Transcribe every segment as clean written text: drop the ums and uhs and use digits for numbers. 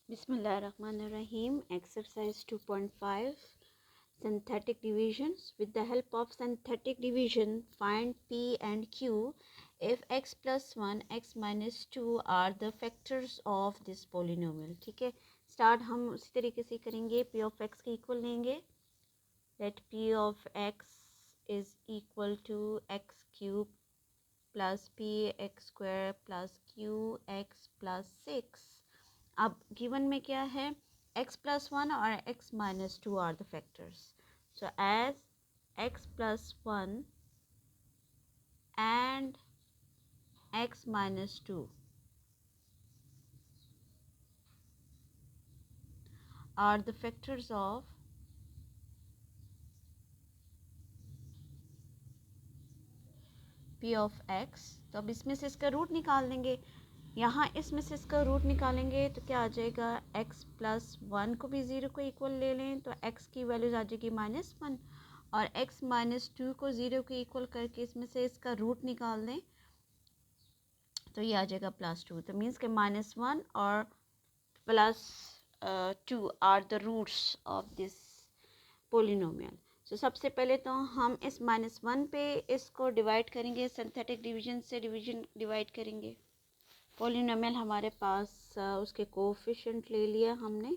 Bismillahirrahmanirrahim. Exercise 2.5 Synthetic divisions. With the help of synthetic division, find P and Q if x plus 1, x minus 2 are the factors of this polynomial. ठीक है, start हम उसी तरीके से करेंगे. P of x के equal लेंगे. Let P of x is equal to x cube plus P x square plus Q x plus 6. अब गिवन में क्या है, x प्लस 1 और x minus 2 are the factors. So as x plus 1 and x minus 2 are the factors of p of x. तो अब इसमें से इसका रूट निकाल देंगे. यहाँ इसमें से इसका रूट निकालेंगे तो क्या आ जाएगा, x प्लस 1 को भी 0 को इक्वल ले लें तो x की वैल्यूज आ जाएगी -1 और x माइनस 2 को 0 के इक्वल करके इसमें से इसका रूट निकाल दें तो ये आ जाएगा +2. तो मीन्स के -1 और +2 are the roots of this polynomial. So सबसे पहले तो हम इस -1 पे इसको डिवाइड करेंगे, सिंथेटिक डिवीजन से डिवाइड करेंगे. पोलिनोमियल हमारे पास उसके कोफिशिएंट ले लिया हमने.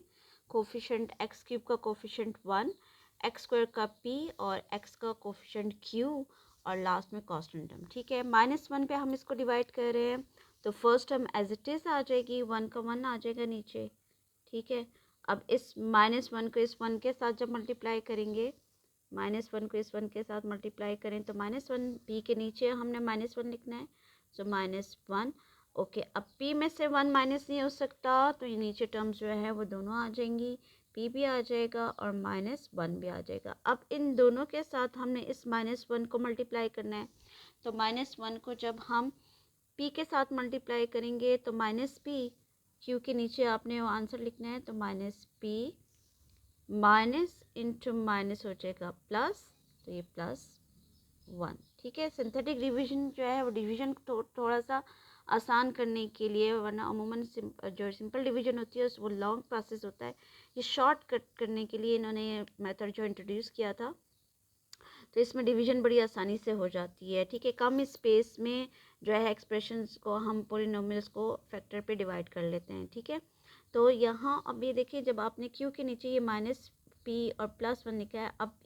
कोफिशिएंट x क्यूब का कोफिशिएंट 1, x स्क्वायर का p और x का कोफिशिएंट q और लास्ट में कांस्टेंट टर्म. ठीक है, -1 पे हम इसको डिवाइड कर रहे हैं तो first term as it is आ जाएगी, 1 का 1 आ जाएगा नीचे. ठीक है, अब इस -1 को इस 1 के साथ जब मल्टीप्लाई करेंगे, -1 को इस 1 के साथ मल्टीप्लाई करें तो -1 p के नीचे हमने -1 लिखना है. सो -1 ओके. अब p में से 1 माइनस नहीं हो सकता तो ये नीचे टर्म्स जो है वो दोनों आ जाएंगी, p भी आ जाएगा और -1 भी आ जाएगा. अब इन दोनों के साथ हमने इस -1 को मल्टीप्लाई करना है. तो -1 को जब हम p के साथ मल्टीप्लाई करेंगे तो -p, q के नीचे आपने वो आंसर लिखना है तो -p माइनस इंटू माइनस हो जाएगा प्लस, तो ये +1. ठीक है, सिंथेटिक डिवीजन जो है वो डिवीजन थोड़ा सा आसान करने के लिए, वरना अमूमन जो सिंपल डिवीजन होती है वो लॉन्ग प्रोसेस होता है. ये शॉर्ट कट करने के लिए इन्होंने ये मेथड जो इंट्रोड्यूस किया था, तो इसमें डिवीजन बड़ी आसानी से हो जाती है. ठीक है, कम स्पेस में जो है एक्सप्रेशंस को हम पोलिनोमियल्स को फैक्टर पे डिवाइड कर लेते हैं. ठीक है, तो यहाँ अब ये देखिए, जब आपने q के नीचे ये -p और +1 लिखा है, अब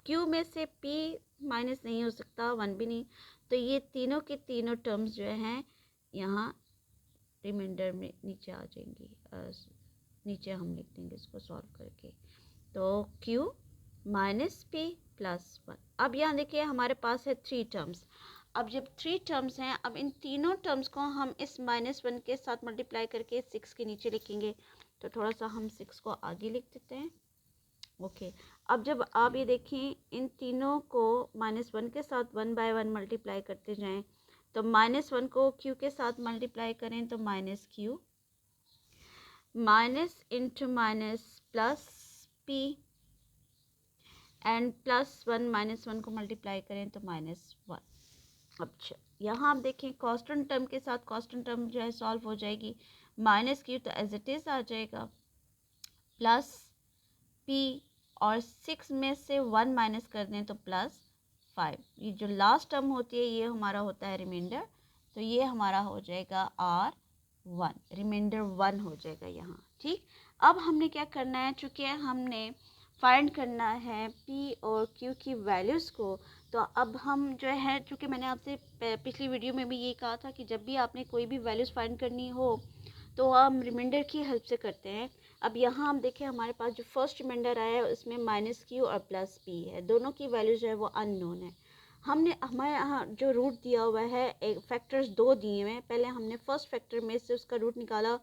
q में से p माइनस नहीं हो सकता, 1 भी नहीं, तो ये तीनों के तीनों टर्म्स जो हैं यहाँ रिमाइंडर में नीचे आ जाएंगी. नीचे हम लिख देंगे इसको सॉल्व करके. तो q माइनस p +1. अब यहाँ देखिए हमारे पास है 3 टर्म्स. अब जब 3 टर्म्स हैं, अब इन तीनों टर्म्स को हम इस -1 के साथ मल्टीप्लाई करके 6 के नीचे लिखेंगे. तो थोड़ा सा हम 6 को आगे लिख देते हैं. ओके, अब जब आप ये देखें, इन तीनों को -1 के साथ 1 बाय 1 मल्टीप्लाई करते जाएं तो -1 को q के साथ मल्टीप्लाई करें तो -q, minus into minus plus p and +1 -1 को मल्टीप्लाई करें तो -1. अच्छा, यहाँ आप देखें कांस्टेंट टर्म के साथ कांस्टेंट टर्म जो है सॉल्व हो जाएगी. -q तो एज इट इज़ आ जाएगा, प्लस p और 6 में से 1 माइनस कर दें तो +5. ये जो लास्ट टर्म होती है ये हमारा होता है रिमाइंडर, तो ये हमारा हो जाएगा R1, रिमाइंडर 1 हो जाएगा यहाँ. ठीक, अब हमने क्या करना है, चूँकि हमने फाइंड करना है p और q की वैल्यूज़ को, तो अब हम जो है, चूँकि मैंने आपसे पिछली वीडियो में भी ये कहा था कि जब भी आपने कोई भी वैल्यूज़ फाइंड करनी हो तो हम रिमाइंडर की हेल्प से करते हैं. अब यहाँ हम देखें हमारे पास जो फर्स्ट रिमाइंडर आया है उसमें -q और +p है, दोनों की वैल्यू जो है वो अननोन है. हमने हमारे यहाँ जो रूट दिया हुआ है, एक फैक्टर्स 2 दिए हुए हैं. पहले हमने फर्स्ट फैक्टर में से उसका रूट निकाला,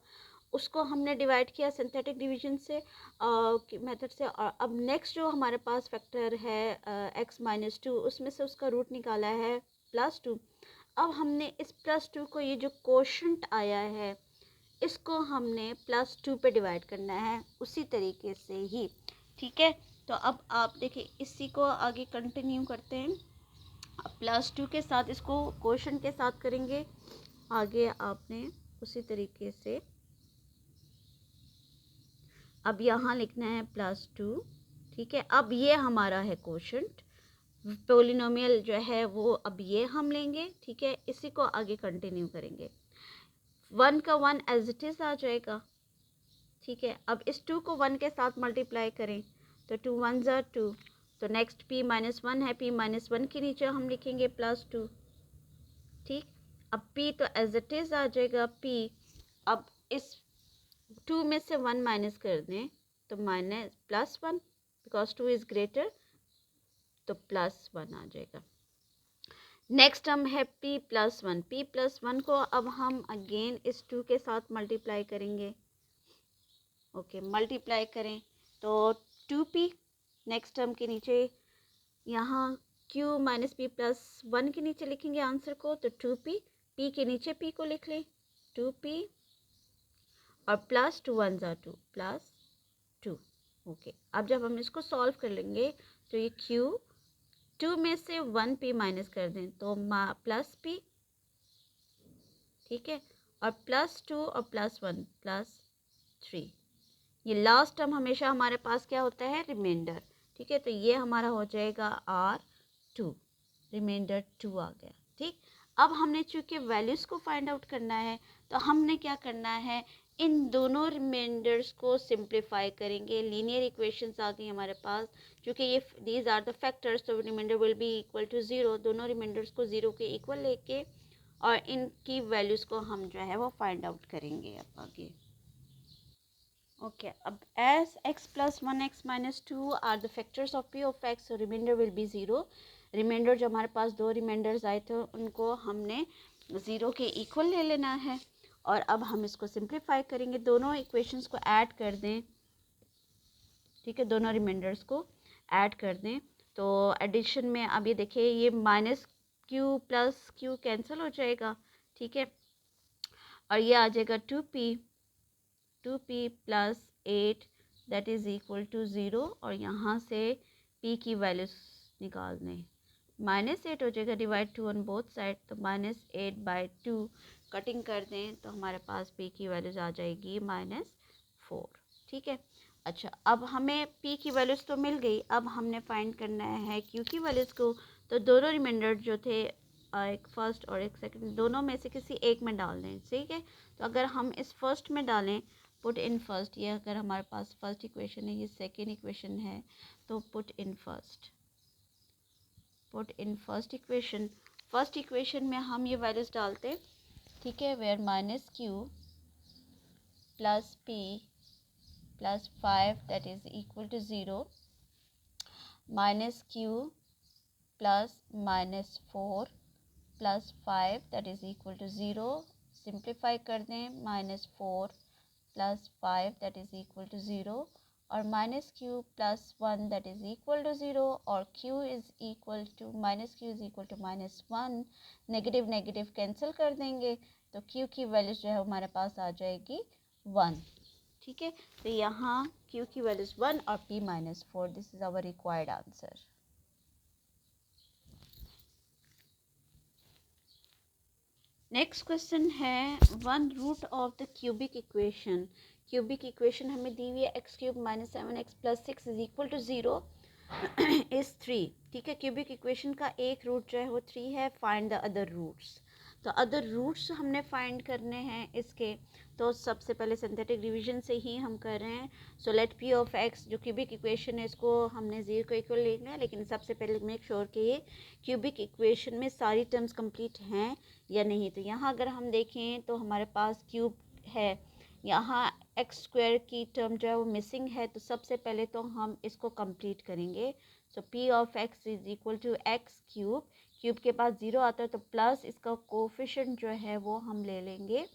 उसको हमने डिवाइड किया सिंथेटिक डिवीजन से मेथड से. और अब नेक्स्ट जो हमारे पास फैक्टर है x माइनस 2, उसमें से उसका रूट निकाला है +2. अब हमने इस +2 को, ये जो कोशंट आया है, इसको हमने +2 पे डिवाइड करना है उसी तरीके से ही. ठीक है, तो अब आप देखिए इसी को आगे कंटिन्यू करते हैं. +2 के साथ इसको क्वोशंट के साथ करेंगे, आगे आपने उसी तरीके से अब यहाँ लिखना है +2, ठीक है। अब ये हमारा है कोशेंट, पोलिनोमियल जो है वो अब ये हम लेंगे, ठीक है। इसी को आगे कंटिन्यू करेंगे। 1 का 1 एज इट इज़ आ जाएगा, ठीक है। अब इस 2 को 1 के साथ मल्टीप्लाई करें तो 2 1 ज़ा 2, तो नेक्स्ट p-1 है, p-1 के नीचे हम लिखेंगे +2, ठीक। अब p तो एज इट इज़ आ जाएगा p। अब इस 2 में से 1 माइनस कर दें तो +1, बिकॉज 2 इज़ ग्रेटर, तो +1 आ जाएगा। नेक्स्ट टर्म है p+1, p+1 को अब हम अगेन इस 2 के साथ मल्टीप्लाई करेंगे, ओके। मल्टीप्लाई करें तो 2p, नेक्स्ट टर्म के नीचे यहाँ q माइनस p+1 के नीचे लिखेंगे आंसर को, तो 2p, p के नीचे p को लिख लें 2p, और +2 1 ज़ा 2, +2, ओके। अब जब हम इसको सॉल्व कर लेंगे तो ये q 2 में से 1p माइनस कर दें तो +p, ठीक है, और +2 और +1 +3। ये लास्ट टर्म हमेशा हमारे पास क्या होता है, रिमाइंडर, ठीक है। तो ये हमारा हो जाएगा R2, रिमाइंडर 2 आ गया, ठीक। अब हमने चूँकि वैल्यूज़ को फाइंड आउट करना है तो हमने क्या करना है, इन दोनों रिमाइंडर्स को सिंप्लीफाई करेंगे। लीनियर इक्वेशंस आ गई हमारे पास, क्योंकि ये दीज आर द फैक्टर्स, तो remainder will be equal to 0। दोनों रिमाइंडर्स को 0 के इक्वल लेके और इनकी वैल्यूज़ को हम जो है वो फाइंड आउट करेंगे अब आगे, ओके। अब as x plus 1 x minus 2 are the factors of p of x, so remainder will be 0। Reminder जो हमारे पास दो रिमाइंडर्स आए थे उनको हमने 0 के इक्वल ले लेना है, और अब हम इसको सिंप्लीफाई करेंगे। दोनों इक्वेशंस को ऐड कर दें, ठीक है, दोनों रिमाइंडर्स को ऐड कर दें तो एडिशन में अब ये देखिए ये -q प्लस q कैंसिल हो जाएगा, ठीक है, और ये आ जाएगा 2p plus 8 that is equal to 0, और यहाँ से p की वैल्यूज निकाल दें। -8 हो जाएगा, डिवाइड 2 ऑन बोथ साइड, तो -8/2 कटिंग कर दें तो हमारे पास p की वैल्यूज आ जाएगी -4, ठीक है। अच्छा, अब हमें p की वैल्यूज़ तो मिल गई, अब हमने फाइंड करना है q की वैल्यूज़ को। तो दोनों रिमाइंडर जो थे, एक फर्स्ट और एक सेकंड, दोनों में से किसी एक में डाल दें, ठीक है। तो अगर हम इस फर्स्ट में डालें, पुट इन फर्स्ट, ये अगर हमारे पास फर्स्ट इक्वेशन है, ये सेकेंड इक्वेशन है, तो put in first first equation में हम ये वैल्यूज़ डालते, ठीक है, where -q plus p plus 5 that is equal to 0, -q plus -4 plus 5 that is equal to 0, simplify कर दें, -4 plus 5 that is equal to 0, और -q plus 1 that is equal to 0, और q is equal to -1, negative negative cancel कर देंगे तो q की values जो है हमारे पास आ जाएगी 1, ठीक है। तो यहाँ q की वैल्यूज़ 1 और p -4, this is our required answer. Next question है 1 root of the cubic equation. Cubic equation हमें दी हुई है x³ - 7x + 6 is equal to 0 is 3, ठीक है। क्यूबिक इक्वेशन का एक रूट जो है वो 3 है। फाइंड द अदर रूट्स, तो अदर रूट्स हमने फाइंड करने हैं इसके, तो सबसे पहले सिंथेटिक डिवीजन से ही हम कर रहे हैं। So let p of x जो क्यूबिक इक्वेशन है इसको हमने 0 को इक्वल लेना है, लेकिन सबसे पहले मेक श्योर कि ये क्यूबिक इक्वेशन में सारी टर्म्स कंप्लीट हैं या नहीं। तो यहाँ अगर हम देखें तो हमारे पास क्यूब है, यहाँ x² की टर्म जो है वो मिसिंग है, तो सबसे पहले तो हम इसको कंप्लीट करेंगे। So p of x is equal to x³, cube के पास 0 आता है तो प्लस इसका कोफिशिएंट जो है वो हम ले लेंगे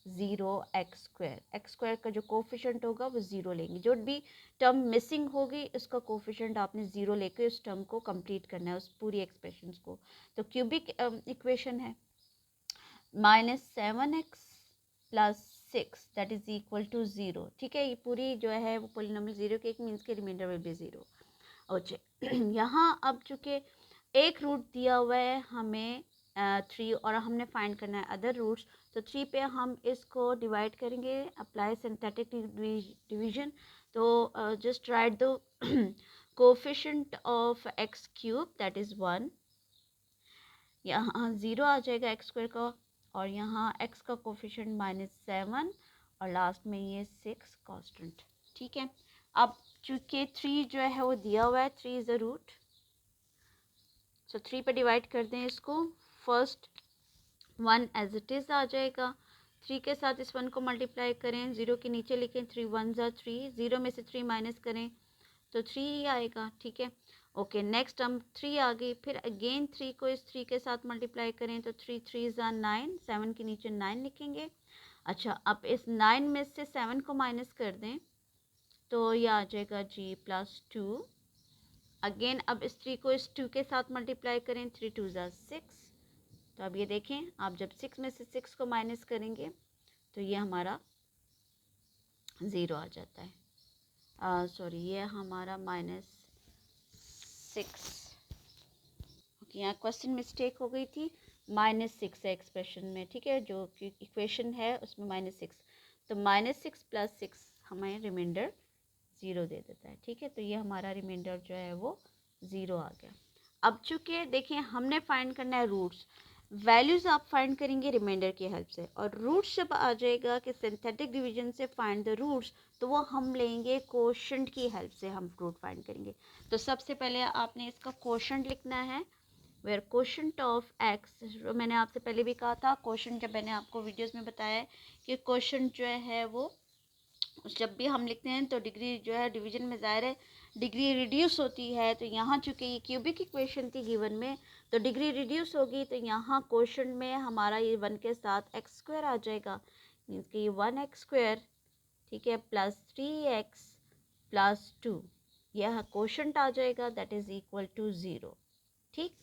0 x² का जो कोफिशिएंट होगा वो 0 लेंगे। जो भी टर्म मिसिंग होगी उसका कोफिशिएंट आपने 0 लेके उस टर्म को कंप्लीट करना है, उस पूरी एक्सप्रेशन को। तो क्यूबिक इक्वेशन है -7x + 6 that is equal to 0, ठीक है। ये पूरी जो है वो पॉलिनोमियल 0 के एक मीन्स के रिमाइंडर विल बी 0। अच्छा, यहाँ अब चूँकि एक रूट दिया हुआ है हमें 3 और हमने फाइंड करना है अदर रूट्स, तो 3 पे हम इसको डिवाइड करेंगे, अप्लाई सिंथेटिक डिवीजन। तो just right the coefficient of x cube that is 1, यहाँ 0 आ जाएगा एक्स स्क्वायर का, और यहाँ एक्स का कोफिशिएंट -7, और लास्ट में ये 6 कांस्टेंट। ठीक है, अब चूँकि 3 जो है वो दिया हुआ है, 3 इज़ द रूट, सो 3 पे डिवाइड कर दें इसको। फर्स्ट 1 एज इट इज़ आ जाएगा, 3 के साथ इस 1 को मल्टीप्लाई करें, 0 के नीचे लिखें, 3 1 ज़ा 3, 0 में से 3 माइनस करें तो 3 ही आएगा। ठीक है, ओके, नेक्स्ट हम 3 आ गई, फिर अगेन 3 को इस 3 के साथ मल्टीप्लाई करें तो 3 3 ज़ा 9, 7 के नीचे 9 लिखेंगे। अच्छा, अब इस 9 में से 7 को माइनस कर दें तो ये आ जाएगा जी +2। अगेन अब इस 3 को इस 2 के साथ मल्टीप्लाई करें, 3 2 ज़ा 6। तो अब ये देखें, आप जब 6 में से 6 को माइनस करेंगे तो ये हमारा 0 आ जाता है। सॉरी, ये हमारा -6। ओके, यहाँ क्वेश्चन मिस्टेक हो गई थी, -6 है एक्सप्रेशन में। ठीक है, जो इक्वेशन है उसमें -6, तो -6 + 6 हमें रिमाइंडर 0 दे देता है। ठीक है, तो ये हमारा रिमाइंडर जो है वो 0 आ गया। अब चूँकि देखिए हमने फाइंड करना है रूट्स, वैल्यूज़ आप फाइंड करेंगे रिमाइंडर की हेल्प से, और रूट्स जब आ जाएगा कि सिंथेटिक डिवीजन से फाइंड द रूट्स, तो वो हम लेंगे कोशेंट की हेल्प से हम रूट फाइंड करेंगे। तो सबसे पहले आपने इसका कोशेंट लिखना है, वेयर कोशेंट ऑफ एक्स, मैंने आपसे पहले भी कहा था कोशेंट, जब मैंने आपको वीडियोस में बताया है कि कोशेंट जो है वो जब भी हम लिखते हैं तो डिग्री जो है डिवीजन में ज़ाहिर है डिग्री रिड्यूस होती है। तो यहाँ चूँकि ये क्यूबिक इक्वेशन थी गिवन में, तो डिग्री रिड्यूस होगी, तो यहाँ क्वोशंट में हमारा ये 1 के साथ एक्स स्क्वायर आ जाएगा, मीन्स कि ये 1x स्क्वायर, ठीक है, +3x + 2, यह क्वोशंट आ जाएगा, दैट इज़ इक्वल टू 0। ठीक,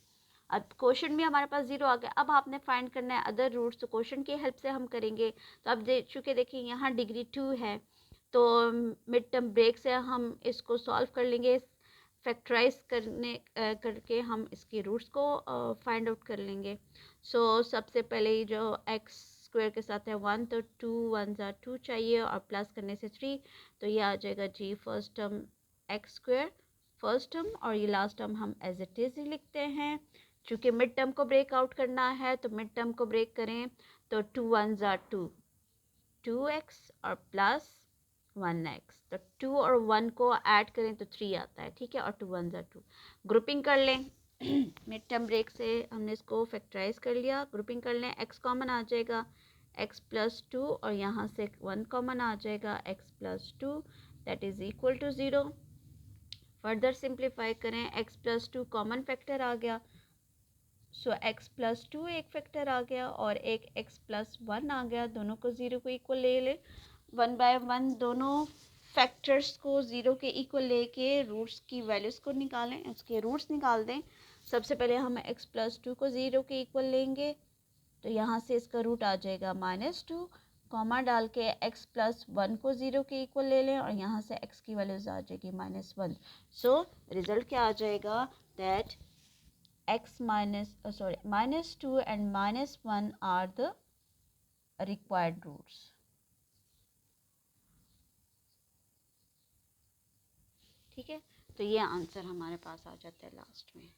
अब क्वोशंट भी हमारे पास 0 आ गया। अब आपने फाइंड करना है अदर रूट्स, तो क्वोशंट की हेल्प से हम करेंगे। तो अब चूँकि देखिए यहाँ डिग्री 2 है, तो मिड टर्म ब्रेक से हम इसको सॉल्व कर लेंगे, फैक्टराइज करके हम इसके रूट्स को फाइंड आउट कर लेंगे। सो सबसे पहले जो एक्स स्क्वायर के साथ है 1, तो 2 1 ज़ा 2 चाहिए, और प्लस करने से 3, तो ये आ जाएगा जी first term x square first term, और ये लास्ट टर्म हम एज इट इज़ ही लिखते हैं। चूँकि मिड टर्म को ब्रेक आउट करना है, तो मिड टर्म को ब्रेक करें, तो 2 1 ज़ा 2, 2x और प्लस 1x, तो 2 और 1 को ऐड करें तो 3 आता है। ठीक है, और 2 1 ज़ा 2, ग्रुपिंग कर लें मिड टर्म ब्रेक से हमने इसको फैक्टराइज कर लिया, ग्रुपिंग कर लें, x कॉमन आ जाएगा, x + 2, और यहाँ से 1 कॉमन आ जाएगा, x + 2, that is equal to 0। Further simplify करें, x + 2 कॉमन फैक्टर आ गया, सो x + 2 एक फैक्टर आ गया, और एक x + 1 आ गया, दोनों को 0 को इक्वल ले लें, 1 बाय 1 दोनों फैक्टर्स को 0 के इक्वल लेके रूट्स की वैल्यूज़ को निकालें, उसके रूट्स निकाल दें। सबसे पहले हम x + 2 को 0 के इक्वल लेंगे, तो यहाँ से इसका रूट आ जाएगा -2, कॉमा डाल के x + 1 को 0 के इक्वल ले लें, और यहाँ से x की वैल्यूज़ आ जाएगी -1। सो रिज़ल्ट क्या आ जाएगा, that -2 and -1 are the required roots। ठीक है, तो ये आंसर हमारे पास आ जाता है लास्ट में।